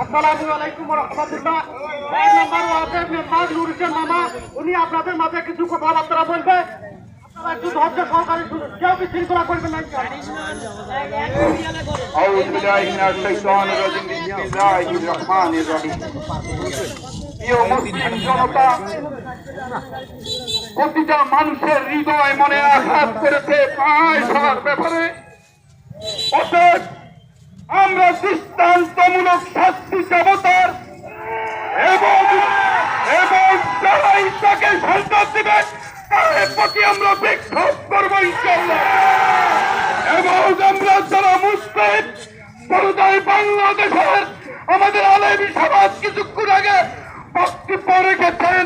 আসসালামুআলাইকুম ওয়া রাহমাতুল্লাহ। এক নম্বর ওয়ার্ডের মেম্বার নূর হোসেন মামা, উনি আপনাদের মাঝে কিছু কথাবার্তা বলবে। আপনারা একটু ধৈর্য সহকারে শুনুন, কেউ বিশৃঙ্খলা করবেন না। আউযু বিল্লাহি মিনাশ শাইতানির রাজিম। বিসমিল্লাহির রহমানির রহিম। প্রিয় মুসলিম জনতা, প্রতিটা মানুষের হৃদয় মনে আঘাত করেছে পয়সার ব্যাপারে। অতএব আমরা দৃষ্টান্তমূলক শাস্তি দেবতার এবং যারাই তাকে সন্তান দিবে তাদের প্রতি আমরা বিক্ষোভ করবো ইনশাআল্লাহ। এবং আমরা যারা মুসলিম পর্দায় বাংলাদেশের আমাদের আলেমী সমাজ কিছুক্ষণ আগে বক্তব্য রেখেছেন,